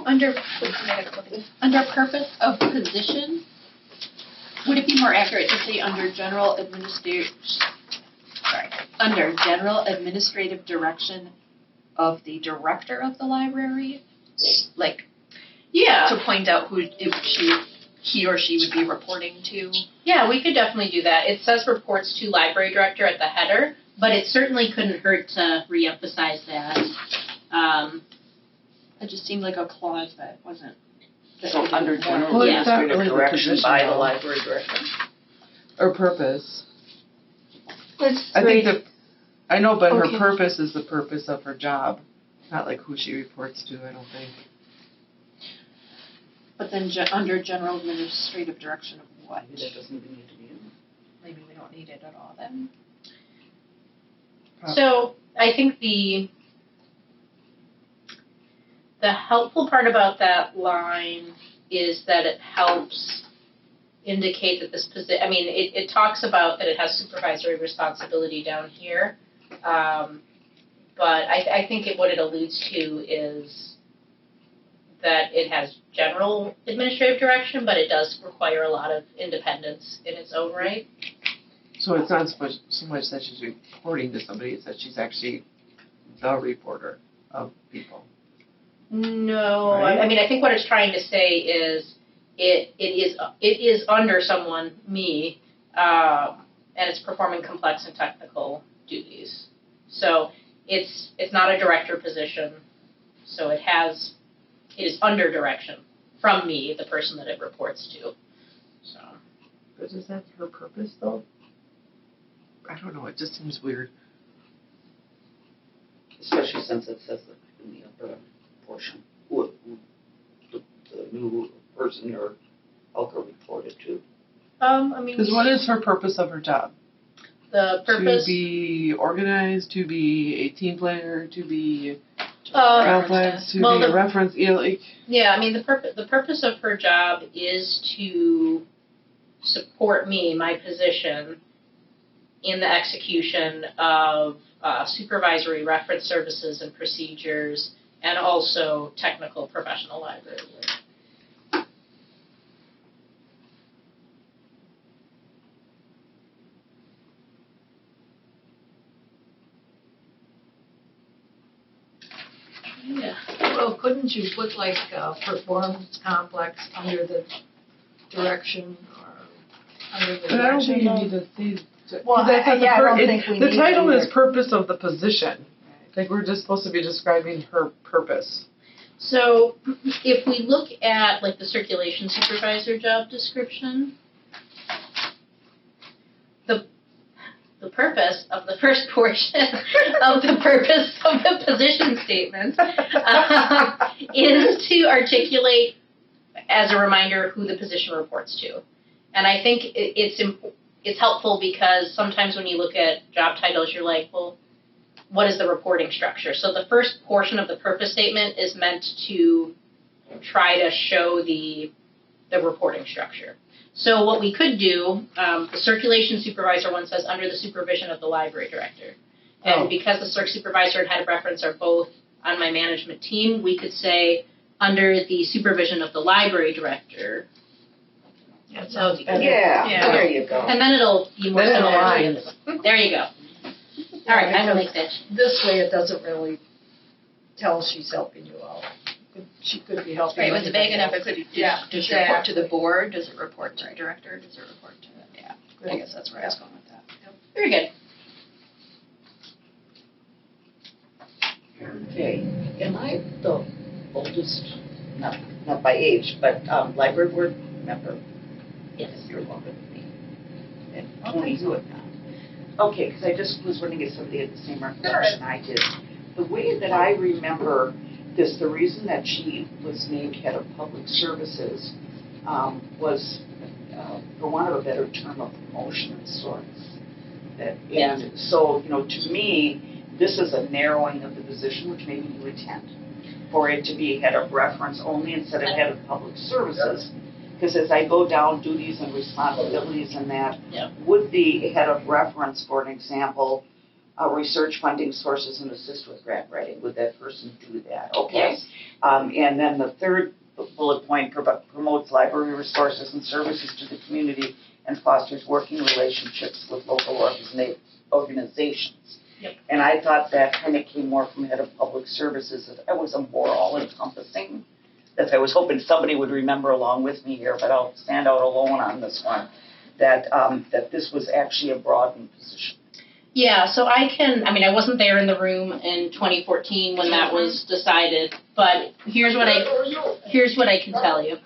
Under purpose of position, would it be more accurate to say under general administrative direction of the director of the library? Like, Yeah. to point out who he or she would be reporting to? Yeah, we could definitely do that. It says reports to library director at the header, but it certainly couldn't hurt to reemphasize that. It just seemed like a clause that wasn't. So under general Well, it's not administrative really the direction position, by the though. library director. Or purpose. Let's I think that, I know, but Okay. her purpose is the purpose of her job, not like who she reports to, I don't think. But then under general administrative direction of what? Maybe that doesn't even need to be in Maybe we don't need it at all then. So I think the helpful part about that line is that it helps indicate that this position, I mean, it talks about that it has supervisory responsibility down here. But I think what it alludes to is that it has general administrative direction, but it does require a lot of independence in its own right. So it's not so much that she's reporting to somebody, it's that she's actually the reporter of people. No, Right? I mean, I think what it's trying to say is it is under someone, me, and it's performing complex and technical duties. So it's not a director position. So it is under direction from me, the person that it reports to. So. But is that her purpose though? I don't know, it just seems weird. especially since it says that in the upper portion, who the new person you're also reported to. I mean. Because what is her purpose of her job? The purpose. To be organized, to be a team player, to be Uh, complex, to well, be a the- reference, like. Yeah, I mean, the purpose of her job is to support me, my position, in the execution of supervisory reference services and procedures, and also technical professional library work. Yeah. Well, couldn't you put like performance complex under the direction or under the But I don't think direction you of? need to say. Well, that's not the I don't think we The need title it is either. purpose of the position. Like, we're just supposed to be describing her purpose. So if we look at like the circulation supervisor job description, the purpose of the first portion of the purpose of the position statement is to articulate, as a reminder, who the position reports to. And I think it's helpful because sometimes when you look at job titles, you're like, well, what is the reporting structure? So the first portion of the purpose statement is meant to try to show the reporting structure. So what we could do, the circulation supervisor one says under the supervision of the library director. And because the circ supervisor and head of reference are both on my management team, we could say under the supervision of the library director. That sounds Yeah. better. Yeah, there you go. And then it'll be more Then it similar. aligns. There you go. All right, I will make that. This way it doesn't really tell she's helping you out. she could be helping. Right, with the big enough, it could, Yeah, does it report to the exactly. board, does it report to the director, does it report to, yeah, I guess that's where I was going with that. Very good. Okay, am I the oldest, not by age, but library board member? Yes. You're longer than me. And Tony, you have not. Okay, because I just was wondering if somebody had the same recollection I did. The way that I remember this, the reason that she was named head of public services was, for want of a better term, a promotion of sorts. And so, to me, this is a narrowing of the position, which maybe you attend, for it to be head of reference only instead of head of public services. Because as I go down duties and responsibilities and that, would the head of reference, for an example, research funding sources and assist with grant writing, would that person do that? Okay. Yes. And then the third bullet point promotes library resources and services to the community and fosters working relationships with local organizations. Yep. And I thought that kind of came more from head of public services. It was a more all-encompassing. That I was hoping somebody would remember along with me here, but I'll stand out alone on this one. That this was actually a broadened position. Yeah, so I wasn't there in the room in 2014 when that was decided, but here's what I can tell you.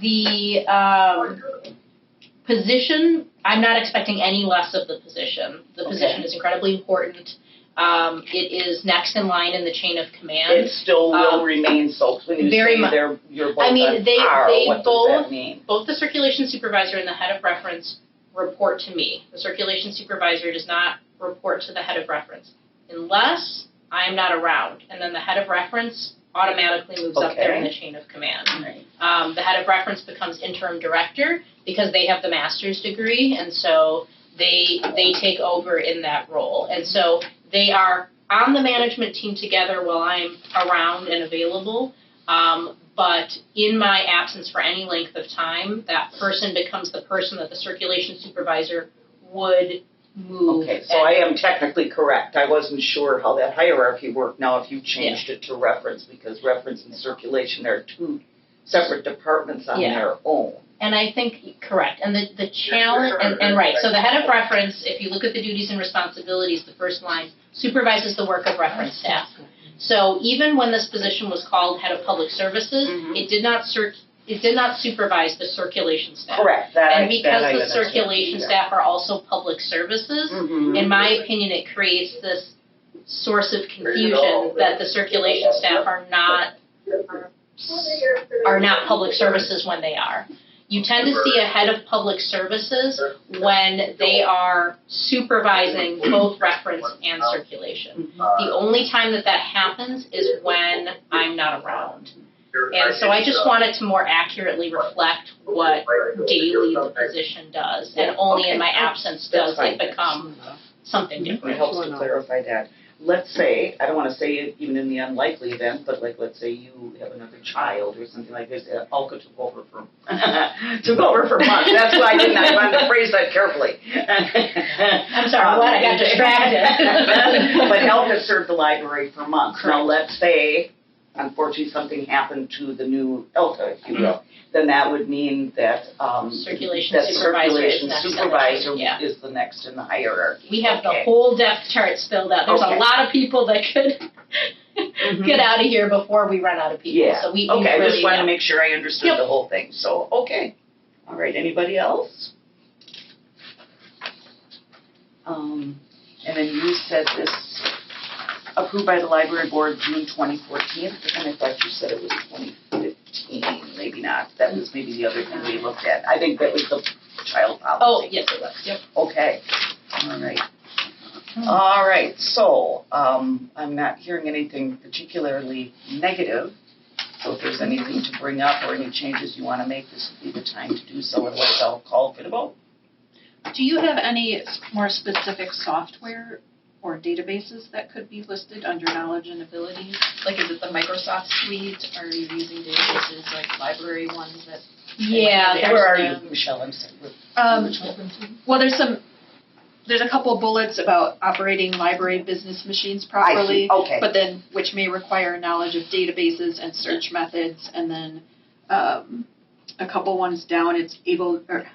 The position, I'm not expecting any less of the position. The position is incredibly important. It is next in line in the chain of command. It still will remain so. When you very say much. you're both on par, what does that mean? Both the circulation supervisor and the head of reference report to me. The circulation supervisor does not report to the head of reference unless I'm not around, and then the head of reference automatically moves up there in the chain of command. Right. The head of reference becomes interim director because they have the master's degree, and so they take over in that role. And so they are on the management team together while I'm around and available, but in my absence for any length of time, that person becomes the person that the circulation supervisor would move. Okay, so I am technically correct. I wasn't sure how that hierarchy worked now if you changed it to reference, because reference and circulation are two separate departments on their own. And I think, correct, and the challenge, and right, so the head of reference, if you look at the duties and responsibilities, the first line, supervises the work of reference staff. So even when this position was called head of public services, it did not supervise the circulation staff. Correct. And because the circulation staff are also public services, in my opinion, it creates this source of confusion that the circulation staff are not public services when they are. You tend to see a head of public services when they are supervising both reference and circulation. The only time that happens is when I'm not around. And so I just wanted to more accurately reflect what daily the position does, and only in my absence does it become something It different. helps to clarify that. Let's say, I don't want to say it even in the unlikely event, but like let's say you have another child or something like this, Alka took over for months. That's why I wanted to phrase that carefully. I'm sorry, what? I got distracted. But Alka served the library for months. Now let's say, unfortunately, something happened to the new Elka, if you will, then that would mean that circulation supervisor is the next in the hierarchy. We have the whole depth chart spelled out. There's a lot of people that could get out of here before we run out of people. Yeah. So we I really, just wanted to make sure I understood the whole thing. So, okay. All right, anybody else? And then you said this approved by the library board June 2014, and I thought you said it was 2015. Maybe not. That was maybe the other thing we looked at. I think that was the child policy. Oh, yes, it was. Yep. Okay. All right. All right. So I'm not hearing anything particularly negative. So if there's anything to bring up or any changes you want to make, this would be the time to do so. Otherwise, I'll call for the vote. Do you have any more specific software or databases that could be listed under knowledge and abilities? Like, is it the Microsoft suite? Are you using databases like library ones that? Yeah. Where are you, Michelle? I'm sorry. Well, there's some there's a couple bullets about operating library business machines I properly. see, okay. But then, which may require knowledge of databases and search methods, and then a couple ones down, it's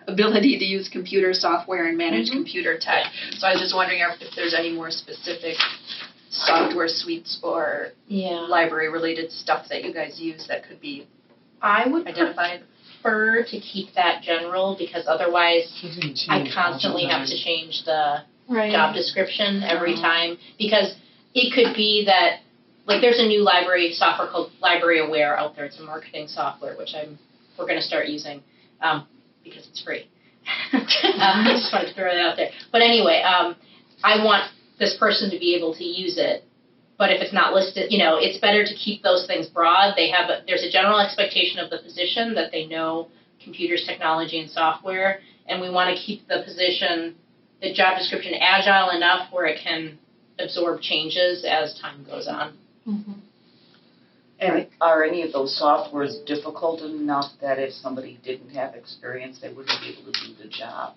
ability to use computer software and manage computer tech. So I was just wondering if there's any more specific software suites or library-related stuff that you guys use that could be I would identified. prefer to keep that general because otherwise I constantly have to change the job description every time because it could be that like there's a new library software called Library Aware out there. It's a marketing software which we're going to start using because it's free. I just wanted to throw that out there. But anyway, I want this person to be able to use it. But if it's not listed, it's better to keep those things broad. There's a general expectation of the position that they know computers, technology, and software, and we want to keep the job description agile enough where it can absorb changes as time goes on. Mm-hmm. And are any of those softwares difficult enough that if somebody didn't have experience, they wouldn't be able to do the job?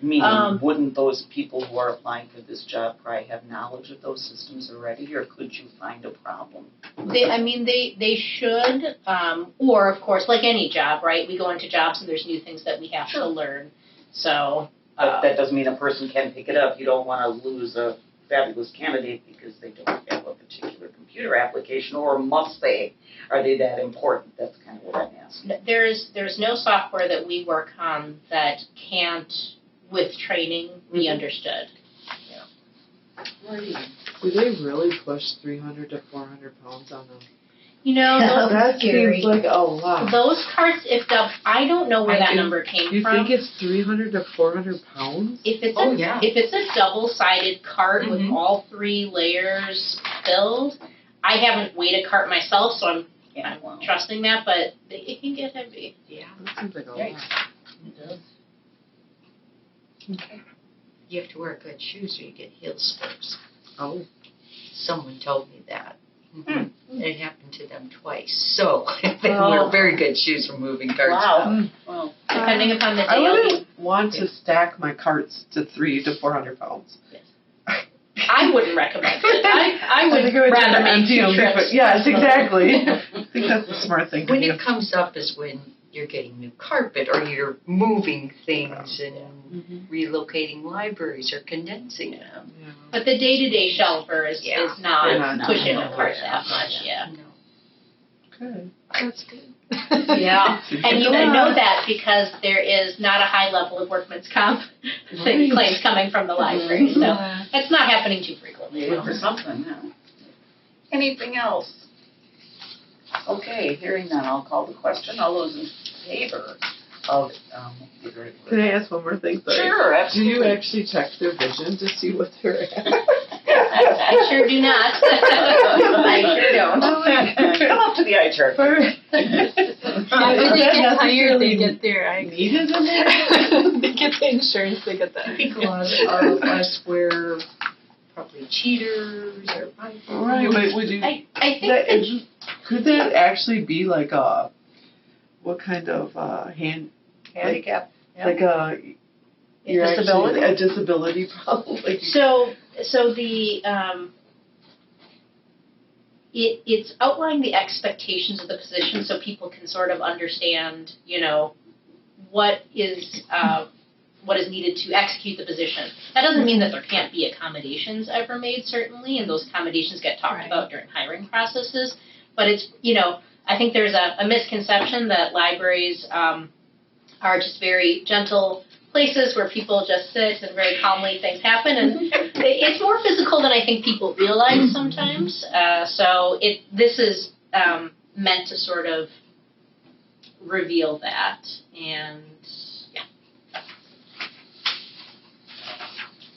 Meaning, wouldn't those people who are applying for this job probably have knowledge of those systems already, or could you find a problem? They should, or of course, like any job, right? We go into jobs and there's new things that we have to learn. So. But that doesn't mean a person can pick it up. You don't want to lose a fabulous candidate because they don't have a particular computer application, or must they? Are they that important? That's kind of what I'm asking. There's no software that we work on that can't, with training, be understood. Do they really push 300 to 400 pounds on them? That seems like a lot. Those carts, I don't know where that number came You from. think it's 300 to 400 pounds? If it's a double-sided cart with all 3 layers filled, I haven't weighed a cart myself, so I'm trusting that, but it can get heavy. Yeah, That seems like a lot. it does. Okay. You have to wear good shoes or you get heel spurs. Oh. Someone told me that. It happened to them twice. So they wear very good shoes for moving carts. Wow. Depending upon the day. I wouldn't want to stack my carts to 300 to 400 pounds. I wouldn't recommend it. I would think it would rather tend to make empty 2 them trips. different- Yes, exactly. I think that's the smart thing to When do. it comes up is when you're getting new carpet or you're moving things and relocating libraries or condensing them. Yeah. But the day-to-day shelfer is They're not not pushing doing a cart it. that much, No. Good. That's good. Yeah, and you can know that because there is not a high level of workman's comp claims coming from the library, so that's not happening too frequently. Look for something, Anything else? Okay, hearing none, I'll call the question. All those in favor of, Can I ask one more thing? Sorry. Sure, Do absolutely. you actually check their vision to see what they're at? I sure do not. I sure don't. Come up to the eye chart. When they get hired, they get their Needed in there? they get the insurance, they get that. I think a lot of us wear probably cheaters or Right, but would you? I think that, could that actually be like a, what kind of Handicap. like a you're Disability? actually, a disability problem? Like, So the it's outlining the expectations of the position so people can sort of understand, what is needed to execute the position. That doesn't mean that there can't be accommodations ever made, certainly, and those accommodations get talked about during hiring processes. But it's, I think there's a misconception that libraries are just very gentle places where people just sit and very calmly things happen, and it's more physical than I think people realize sometimes. This is meant to sort of reveal that, and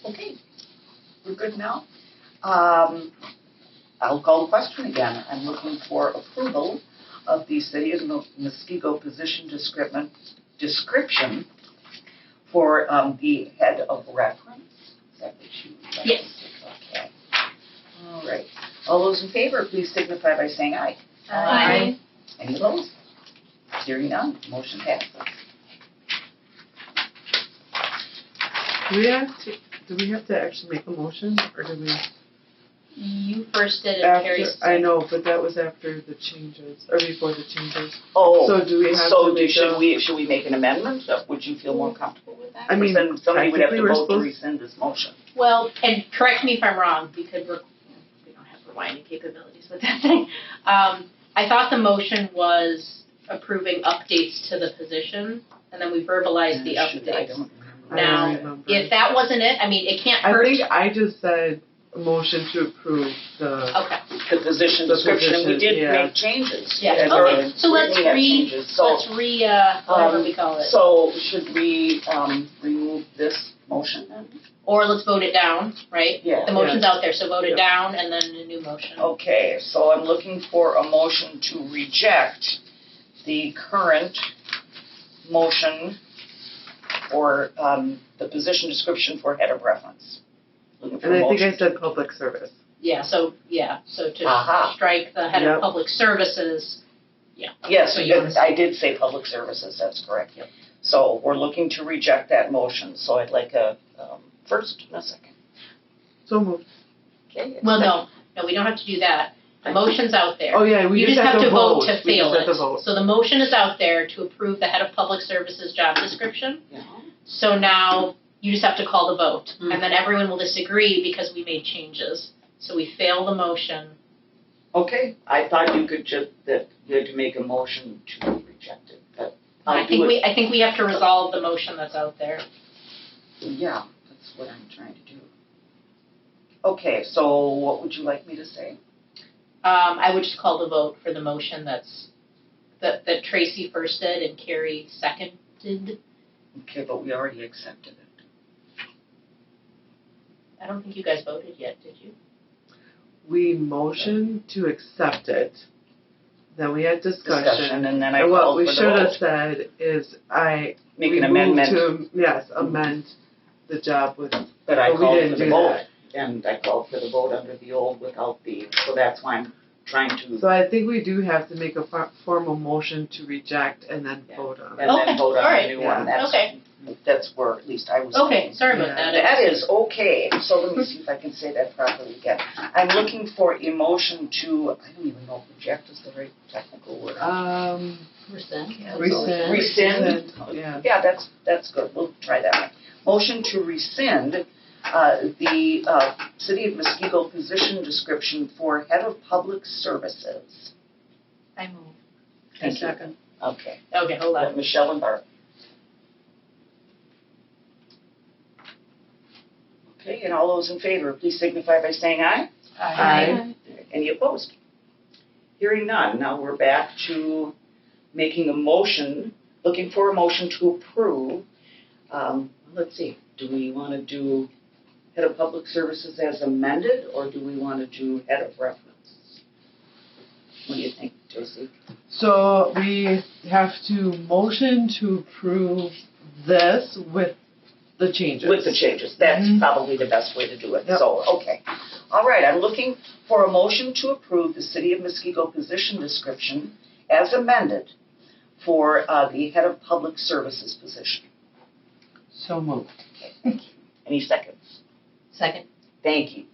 Okay, we're good now. I'll call the question again. I'm looking for approval of the City of Muskego position description for the head of reference. Is that what you? Yes. Okay. All right. All those in favor, please signify by saying aye. Aye. Any opposed? Hearing none, motion passes. Do we have to actually make a motion, or do we? You first did and Carrie After, I know, but that was after the changes, or before the changes. Oh, So do we have so to make should we make an amendment? Would you feel more comfortable with that? I mean, Because then somebody would have to technically we're vote to supposed- rescind this motion. Well, and correct me if I'm wrong, because we don't have rewinding capabilities with that thing. I thought the motion was approving updates to the position, and then we verbalized the I don't updates. remember. I Now, don't remember. if that wasn't it, I mean, it can't I hurt. think I just said a motion to approve the. Okay. The position The description, and we position, did yeah. make changes. Yeah. And, Okay. So let's we have re changes. So, whatever we call it, So should we remove this motion then? or let's vote it down, right? Yeah. The motion's out there, so vote it Yep. down and then a new motion. Okay, so I'm looking for a motion to reject the current motion for the position description for head of reference. Looking for And a I think I motion. said public service. So to Aha. strike the head Yep. of public services. Yes, So you because I did say public services, that's correct. Yep. So we're looking to reject that motion, so I'd like a first and a second. So moved. Okay. Well, no, we don't have to do that. The motion's out there. Oh, yeah, we You just have to vote to We fail just have it. to vote. So the motion is out there to approve the head of public services job description. Yeah. So now you just have to call the vote. Mm. And then everyone will disagree because we made changes. So we fail the motion. Okay, I thought you could that you had to make a motion to reject it, but I'll I think do it. I think we have to resolve the motion that's out there. Yeah, that's what I'm trying to do. Okay, so what would you like me to say? I would just call the vote for the motion that Tracy first did and Carrie seconded. Okay, but we already accepted it. I don't think you guys voted yet, did you? We motioned to accept it. Then we had discussion. And then I And what called we for the should have vote. said is Make we an moved amendment, to, yes, amend the job with, but I but we called didn't for the do vote. that. And I called for the vote under the old without the, so that's why I'm trying to, So I think we do have to make a formal motion to reject and then Yeah. vote on it. and Okay, then vote on alright. the new one. That's, Okay. that's where at least I was. Okay, sorry about Yeah. that. That is okay, so let me see if I can say that properly again. I'm looking for a motion to, I don't even know if reject is the right technical word. Rescind. Rescind. Yeah. Yeah, that's good, we'll try that one. Motion to rescind the City of Muskego position description for head of public services. I move. Thank you. Second. Okay, Okay, hold on. Michelle and Bart. Okay, and all those in favor, please signify by saying aye. Aye. Any opposed? Hearing none, now we're back to making a motion, looking for a motion to approve. Let's see, do we want to do head of public services as amended, or do we want to do head of reference? What do you think, Josie? So we have to motion to approve this with the changes. With the changes, that's Mhm. probably the best way to do it, Yep. so, okay. All right, I'm looking for a motion to approve the City of Muskego position description as amended for the head of public services position. So moved. Any seconds? Second. Thank you.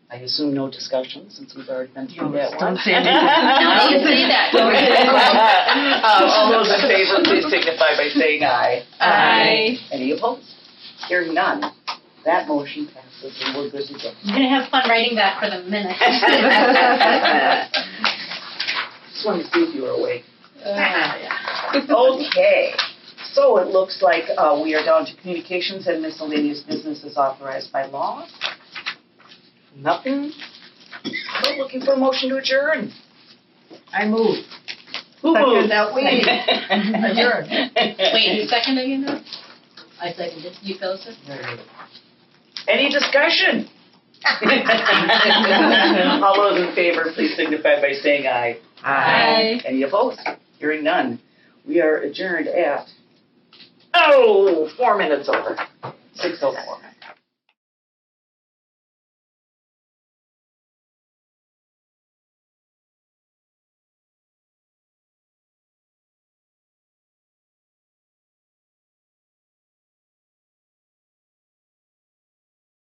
I assume no discussion, since we've already been through No, that one. don't say anything. No, you say that. All those in favor, please signify by saying aye. Aye. Any opposed? Hearing none, that motion passes and we're good to go. I'm gonna have fun writing that for the minutes. Just wanted to see if you were awake. Yeah. Okay, so it looks like we are down to communications and miscellaneous business as authorized by law. Nothing? So looking for a motion to adjourn. I move. Who Second moved? that we adjourn. Wait, second again now? I seconded. You, Phyllis? Any discussion? All those in favor, please signify by saying aye. Aye. Any opposed? Hearing none. We are adjourned at, 4 minutes over. 6:04.